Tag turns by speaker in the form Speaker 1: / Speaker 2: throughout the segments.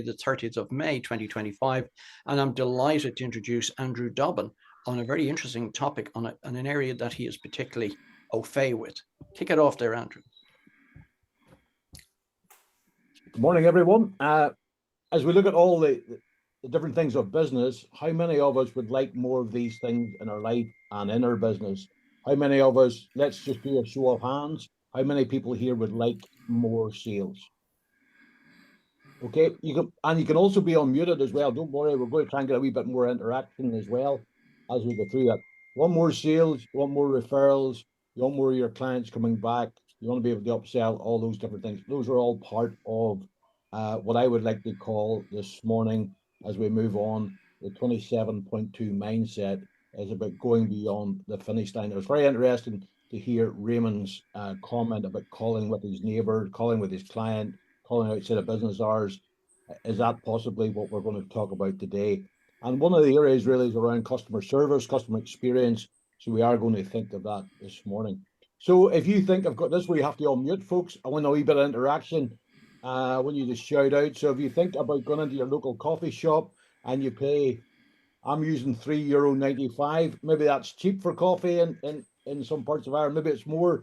Speaker 1: the 30th of May 2025, and I'm delighted to introduce Andrew Dobbin on a very interesting topic on an area that he is particularly au fait with. Kick it off there, Andrew.
Speaker 2: Good morning, everyone. As we look at all the different things of business, how many of us would like more of these things in our life and in our business? How many of us, let's just do a show of hands, how many people here would like more sales? Okay, you can also be unmuted as well. Don't worry, we're going to try and get a wee bit more interaction as well as we go through that. You want more sales, you want more referrals, you want more of your clients coming back, you want to be able to upsell, all those different things. Those are all part of what I would like to call this morning as we move on. The 27.2 mindset is about going beyond the finish line. It was very interesting to hear Raymond's comment about calling with his neighbor, calling with his client, calling outside of business hours. Is that possibly what we're going to talk about today? And one of the areas really is around customer service, customer experience. So we are going to think of that this morning. So if you think I've got this where you have to unmute, folks, I want a wee bit of interaction when you just shout out. So if you think about going into your local coffee shop and you pay, I'm using €3.95, maybe that's cheap for coffee in some parts of Ireland, maybe it's more,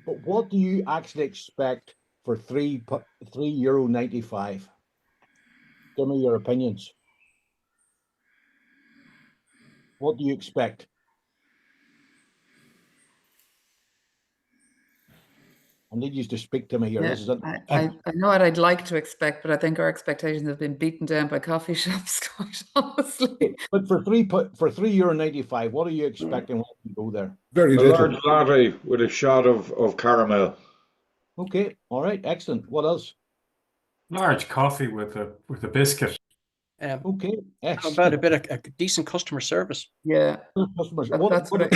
Speaker 2: but what do you actually expect for €3.95? Give me your opinions. What do you expect? I need you to speak to me here.
Speaker 3: Yeah, I know what I'd like to expect, but I think our expectations have been beaten down by coffee shops, quite honestly.
Speaker 2: But for €3.95, what are you expecting when you go there?
Speaker 4: Very little. A large latte with a shot of caramel.
Speaker 2: Okay, all right, excellent. What else?
Speaker 5: Large coffee with a biscuit.
Speaker 2: Okay, excellent.
Speaker 1: About a bit of decent customer service.
Speaker 3: Yeah,
Speaker 2: customers.
Speaker 3: That's what I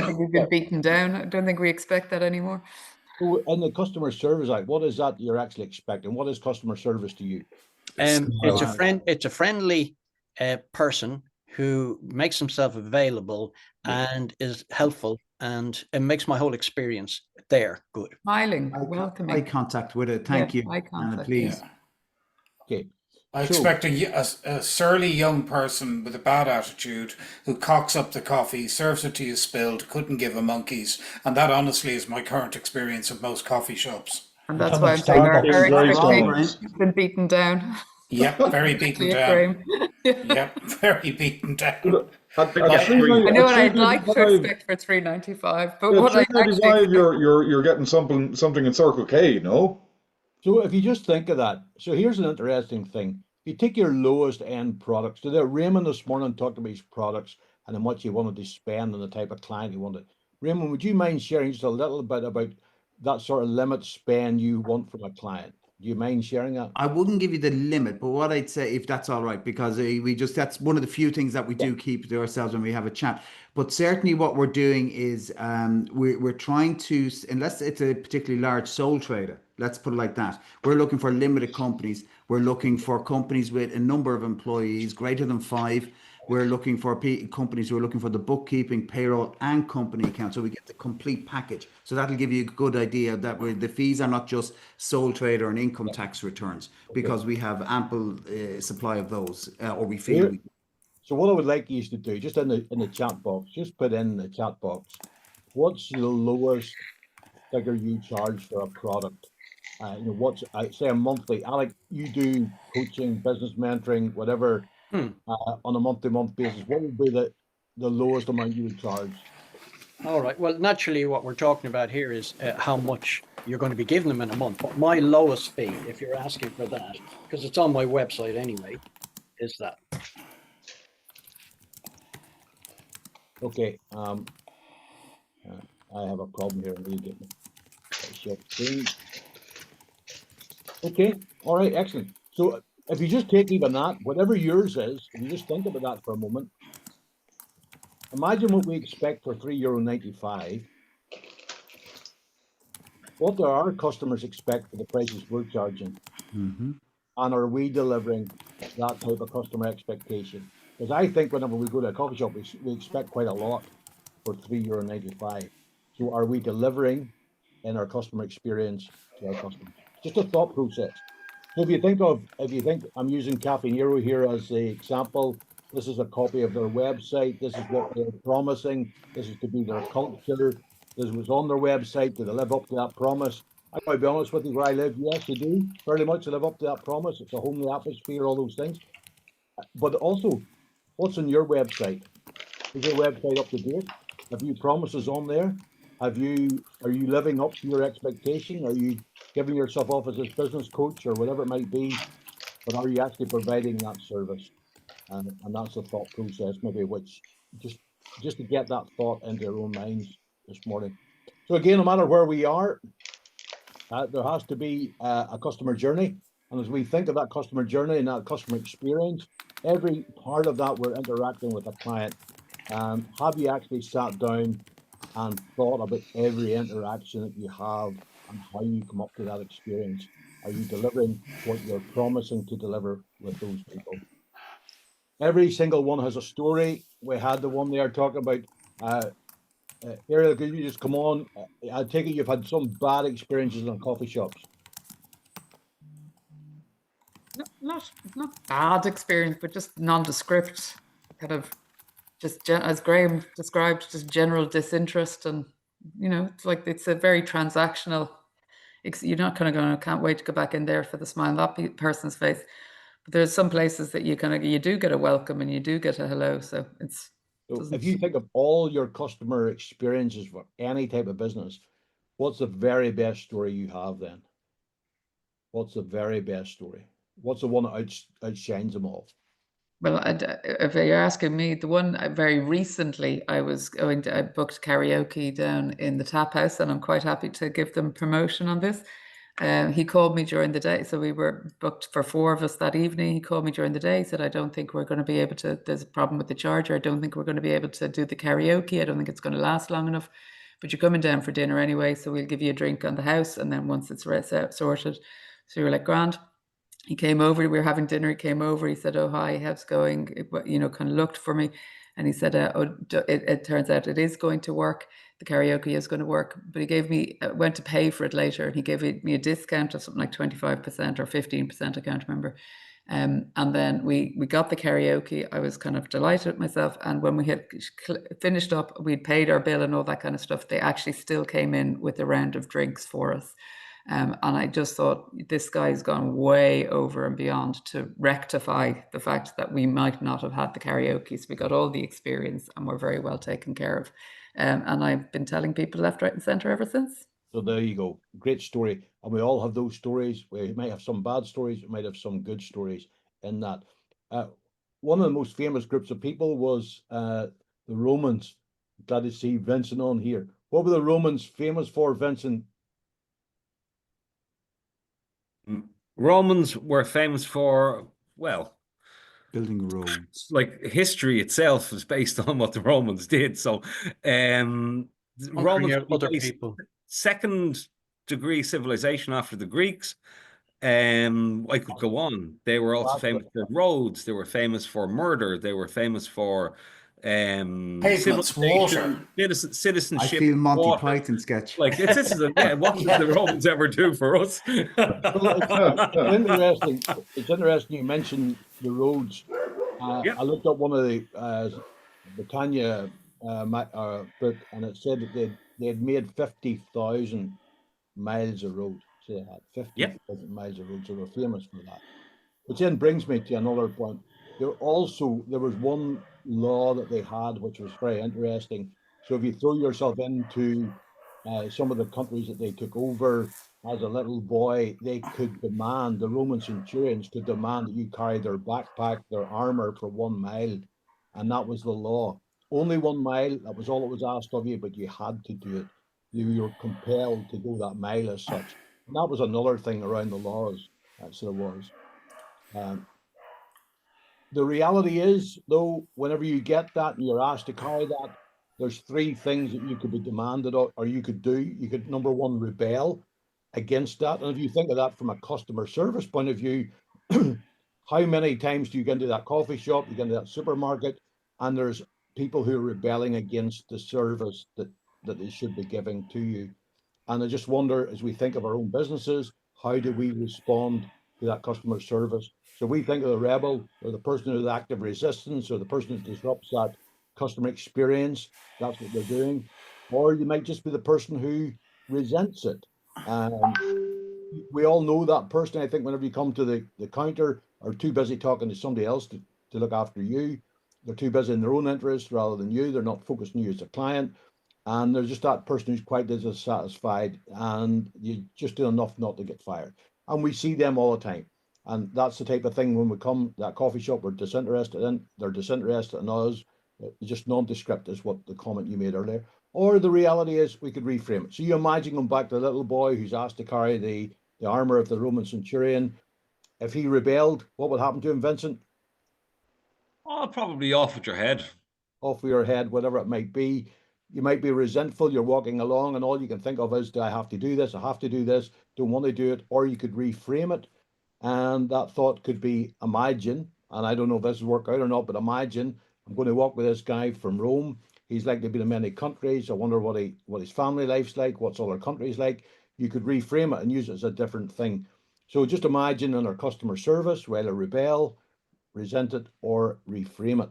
Speaker 3: think we've been beaten down. I don't think we expect that anymore.
Speaker 2: So in the customer service, what is that you're actually expecting? What is customer service to you?
Speaker 1: It's a friendly person who makes himself available and is helpful, and it makes my whole experience there good.
Speaker 3: Smiling, welcoming.
Speaker 6: Eye contact with it. Thank you, Anna, please.
Speaker 2: Okay.
Speaker 7: I expect a surly young person with a bad attitude who cocks up the coffee, serves it to you spilled, couldn't give a monkey's, and that honestly is my current experience of most coffee shops.
Speaker 3: And that's why I'm saying our expectations have been beaten down.
Speaker 7: Yep, very beaten down. Yep, very beaten down.
Speaker 4: I
Speaker 3: know what I'd like to expect for $3.95, but what I actually
Speaker 4: you're getting something in Circle K, no?
Speaker 2: So if you just think of that, so here's an interesting thing. If you take your lowest end products, so Raymond this morning talked about his products and how much he wanted to spend and the type of client he wanted. Raymond, would you mind sharing just a little bit about that sort of limit spend you want from a client? Do you mind sharing that?
Speaker 6: I wouldn't give you the limit, but what I'd say, if that's all right, because that's one of the few things that we do keep to ourselves when we have a chat. But certainly what we're doing is we're trying to, unless it's a particularly large sole trader, let's put it like that. We're looking for limited companies. We're looking for companies with a number of employees greater than 5. We're looking for companies who are looking for the bookkeeping, payroll, and company account. So we get the complete package. So that'll give you a good idea that the fees are not just sole trader and income tax returns, because we have ample supply of those, or we feel.
Speaker 2: So what I would like you to do, just in the chat box, just put in the chat box, what's the lowest figure you charge for a product? What's, I say, a monthly. Alec, you do coaching, business mentoring, whatever. On a month-to-month basis, what would be the lowest amount you would charge?
Speaker 1: All right. Well, naturally, what we're talking about here is how much you're going to be giving them in a month. But my lowest fee, if you're asking for that, because it's on my website anyway, is that.
Speaker 2: Okay. I have a problem here. Let me get my Okay. All right. Excellent. So if you just take even that, whatever yours is, if you just think about that for a moment, imagine what we expect for €3.95. What do our customers expect for the prices we're charging? And are we delivering that type of customer expectation? Because I think whenever we go to a coffee shop, we expect quite a lot for €3.95. So are we delivering in our customer experience to our customers? Just a thought process. So if you think I'm using Cafe Nero here as the example, this is a copy of their website. This is what they're promising. This is to be their culture. This was on their website. Do they live up to that promise? I gotta be honest with you, where I live, yes, they do fairly much live up to that promise. It's a homely atmosphere, all those things. But also, what's on your website? Is your website up to date? Have you promises on there? Are you living up to your expectation? Are you giving yourself off as a business coach or whatever it might be? But are you actually providing that service? And that's the thought process, maybe, which just to get that thought into your own minds this morning. So again, no matter where we are, there has to be a customer journey. And as we think of that customer journey and that customer experience, every part of that we're interacting with a client. Have you actually sat down and thought about every interaction that you have and how you come up to that experience? Are you delivering what you're promising to deliver with those people? Every single one has a story. We had the one there talking about Ariel, could you just come on? I take it you've had some bad experiences in coffee shops.
Speaker 3: Not bad experience, but just nondescript, kind of just as Graham described, just general disinterest, and it's like it's a very transactional. You're not kind of going, can't wait to go back in there for the smile on that person's face. But there's some places that you do get a welcome and you do get a hello. So it's.
Speaker 2: So if you think of all your customer experiences for any type of business, what's the very best story you have then? What's the very best story? What's the one that outshines them all?
Speaker 3: Well, if you're asking me, the one very recently, I booked karaoke down in the Tap House, and I'm quite happy to give them promotion on this. He called me during the day, so we were booked for 4 of us that evening. He called me during the day, said, I don't think we're going to be able to, there's a problem with the charger. I don't think we're going to be able to do the karaoke. I don't think it's going to last long enough, but you're coming down for dinner anyway, so we'll give you a drink on the house, and then once it's sorted. So we were like, grand. He came over, we were having dinner, he came over, he said, oh, hi, how's it going? Kind of looked for me. And he said, it turns out it is going to work. The karaoke is going to work. But he gave me, went to pay for it later, and he gave me a discount of something like 25% or 15%, I can't remember. And then we got the karaoke. I was kind of delighted with myself. And when we had finished up, we'd paid our bill and all that kind of stuff. They actually still came in with a round of drinks for us. And I just thought, this guy's gone way over and beyond to rectify the fact that we might not have had the karaoke. So we got all the experience and we're very well taken care of. And I've been telling people left, right and centre ever since.
Speaker 2: So there you go. Great story. And we all have those stories. We might have some bad stories. We might have some good stories in that. One of the most famous groups of people was the Romans. Glad to see Vincent on here. What were the Romans famous for, Vincent?
Speaker 8: Romans were famous for, well,
Speaker 6: building roads.
Speaker 8: Like history itself is based on what the Romans did. So Romans
Speaker 1: other people.
Speaker 8: Second degree civilization after the Greeks. I could go on. They were also famous for roads. They were famous for murder. They were famous for
Speaker 7: pavements, water,
Speaker 8: citizenship.
Speaker 6: I feel Monty
Speaker 8: water.
Speaker 6: Python sketch.
Speaker 8: Like what did the Romans ever do for us?
Speaker 2: It's interesting you mentioned the roads. I looked up one of the Britannia book, and it said that they had made 50,000 miles of road. So they had 50,000 miles of road, so they're famous for that. Which then brings me to another point. There was one law that they had which was very interesting. So if you throw yourself into some of the countries that they took over as a little boy, they could demand, the Roman centurions could demand that you carry their backpack, their armor for 1 mile. And that was the law. Only 1 mile, that was all it was asked of you, but you had to do it. You were compelled to go that mile as such. And that was another thing around the laws. That's what it was. The reality is, though, whenever you get that and you're asked to carry that, there's 3 things that you could be demanded of, or you could do. You could, number 1, rebel against that. And if you think of that from a customer service point of view, how many times do you get into that coffee shop, you get into that supermarket, and there's people who are rebelling against the service that they should be giving to you? And I just wonder, as we think of our own businesses, how do we respond to that customer service. So we think of the rebel or the person who's active resistance or the person who disrupts that customer experience. That's what they're doing. Or you might just be the person who resents it. We all know that person. I think whenever you come to the counter, are too busy talking to somebody else to look after you. They're too busy in their own interest rather than you. They're not focused on you as a client. And there's just that person who's quite dissatisfied, and you just do enough not to get fired. And we see them all the time. And that's the type of thing when we come to that coffee shop we're disinterested in, they're disinterested in us. It's just nondescript is what the comment you made earlier. Or the reality is we could reframe it. So you imagine going back to the little boy who's asked to carry the armor of the Roman centurion. If he rebelled, what would happen to him, Vincent?
Speaker 8: Oh, probably off with your head.
Speaker 2: Off with your head, whatever it might be. You might be resentful. You're walking along and all you can think of is, do I have to do this? I have to do this. Don't want to do it. Or you could reframe it. And that thought could be, imagine, and I don't know if this will work out or not, but imagine I'm going to walk with this guy from Rome. He's likely to be in many countries. I wonder what his family life's like, what's other countries like. You could reframe it and use it as a different thing. So just imagine in our customer service, whether rebel, resent it, or reframe it.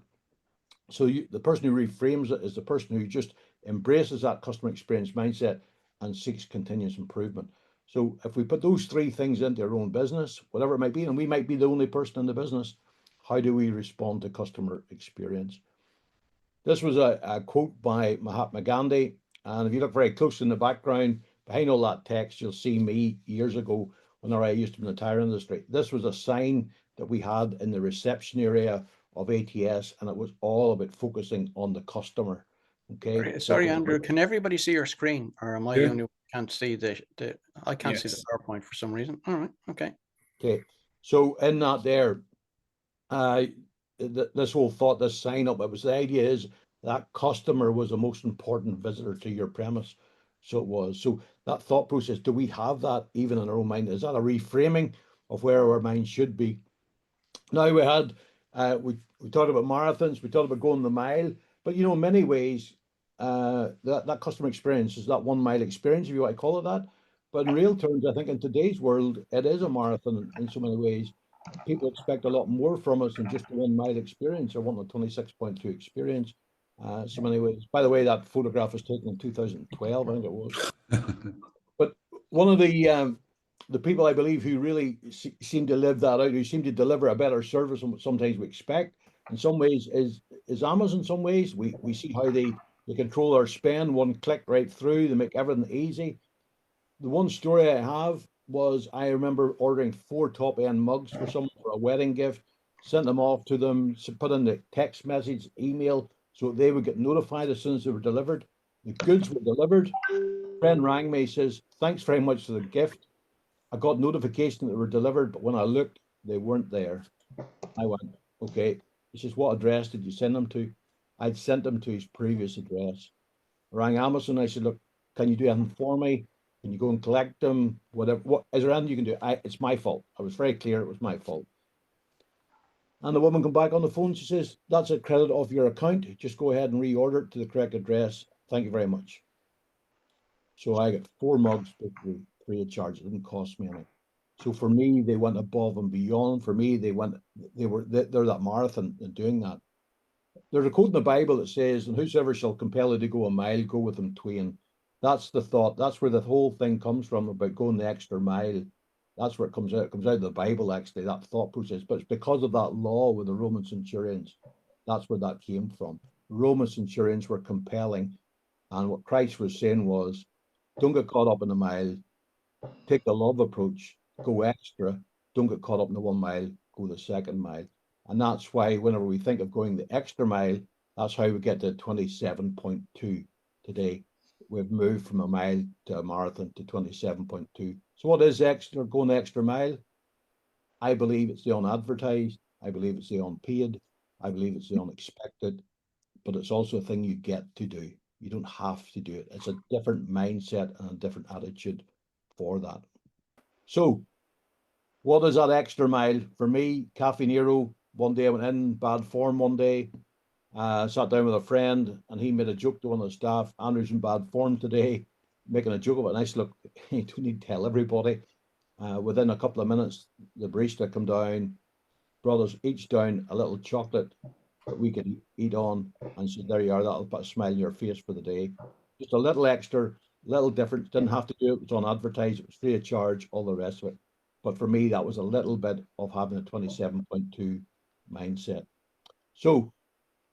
Speaker 2: So the person who reframes it is the person who just embraces that customer experience mindset and seeks continuous improvement. So if we put those three things into our own business, whatever it might be, and we might be the only person in the business, how do we respond to customer experience? This was a quote by Mahatma Gandhi. And if you look very close in the background, behind all that text, you'll see me years ago when I used to be in the tire industry. This was a sign that we had in the reception area of ATS, and it was all about focusing on the customer. Okay.
Speaker 1: Sorry, Andrew, can everybody see your screen, or am I the only one who can't see I can't see the PowerPoint for some reason. All right, okay.
Speaker 2: Okay. So in that there, this whole thought, this sign up, it was the idea is that customer was the most important visitor to your premise. So it was. So that thought process, do we have that even in our own mind? Is that a reframing of where our mind should be? Now we had, we talked about marathons, we talked about going the mile, but you know, in many ways, that customer experience is that 1 mile experience, if you want to call it that. But in real terms, I think in today's world, it is a marathon in so many ways. People expect a lot more from us than just a 1 mile experience or 126.2 experience. So many ways. By the way, that photograph was taken in 2012, I think it was. But one of the people I believe who really seem to live that out, who seem to deliver a better service than what sometimes we expect, in some ways is Amazon. In some ways, we see how they control our spend, one click right through. They make everything easy. The one story I have was I remember ordering 4 top-end mugs for someone for a wedding gift, sent them off to them, put in the text message, email, so they would get notified as soon as they were delivered. The goods were delivered. A friend rang me, says, thanks very much for the gift. I got notification that they were delivered, but when I looked, they weren't there. I went, okay. He says, what address did you send them to? I'd sent them to his previous address. I rang Amazon. I said, look, can you do anything for me? Can you go and collect them? Whatever. What is there anything you can do? It's my fault. I was very clear it was my fault. And the woman come back on the phone. She says, that's a credit off your account. Just go ahead and reorder it to the correct address. Thank you very much. So I got 4 mugs free of charge. It didn't cost me anything. So for me, they went above and beyond. For me, they're that marathon in doing that. There's a quote in the Bible that says, and whosoever shall compel you to go a mile, go with them twain. That's the thought. That's where the whole thing comes from about going the extra mile. That's where it comes out. It comes out of the Bible, actually, that thought process. But it's because of that law with the Roman centurions. That's where that came from. Roman centurions were compelling. And what Christ was saying was, don't get caught up in the mile. Take the love approach. Go extra. Don't get caught up in the 1 mile. Go the 2nd mile. And that's why whenever we think of going the extra mile, that's how we get to 27.2 today. We've moved from a mile to a marathon to 27.2. So what is extra, going the extra mile? I believe it's the unadvertised. I believe it's the unpaid. I believe it's the unexpected. But it's also a thing you get to do. You don't have to do it. It's a different mindset and a different attitude for that. So what is that extra mile? For me, Cafe Nero, one day I went in bad form one day, sat down with a friend and he made a joke to one of the staff, Andrew's in bad form today, making a joke of it. And I said, look, you don't need to tell everybody. Within a couple of minutes, the barista come down, brought us each down a little chocolate that we could eat on, and said, there you are, that'll put a smile on your face for the day. Just a little extra, little difference. Didn't have to do it. It was on advertised. It was free of charge, all the rest of it. But for me, that was a little bit of having a 27.2 mindset. So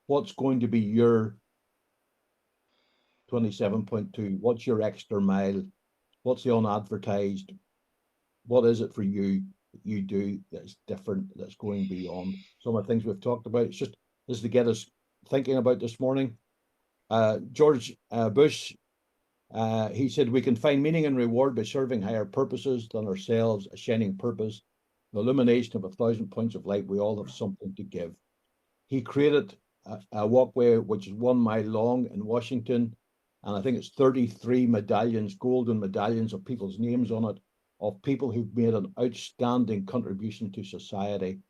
Speaker 2: what's going to be your 27.2? What's your extra mile? What's the unadvertised? What is it for you that you do that's different, that's going beyond some of the things we've talked about? It's just this to get us thinking about this morning. George Bush, he said, we can find meaning and reward by serving higher purposes than ourselves, a shining purpose, the illumination of 1,000 points of light. We all have something to give. He created a walkway which is 1 mile long in Washington, and I think it's 33 medallions, golden medallions of people's names on it, of people who've made an outstanding contribution to society.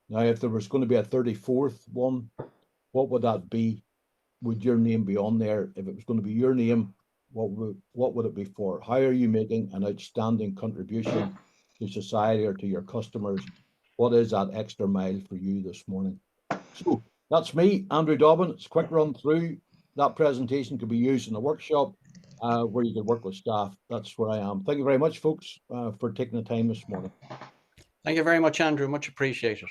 Speaker 2: Now, if there was going to be a 34th one, what would that be? Would your name be on there? If it was going to be your name, what would it be for? How are you making an outstanding contribution to society or to your customers? What is that extra mile for you this morning? So that's me, Andrew Dobbin. It's a quick run through. That presentation could be used in a workshop where you could work with staff. That's where I am. Thank you very much, folks, for taking the time this morning.
Speaker 1: Thank you very much, Andrew. Much appreciated.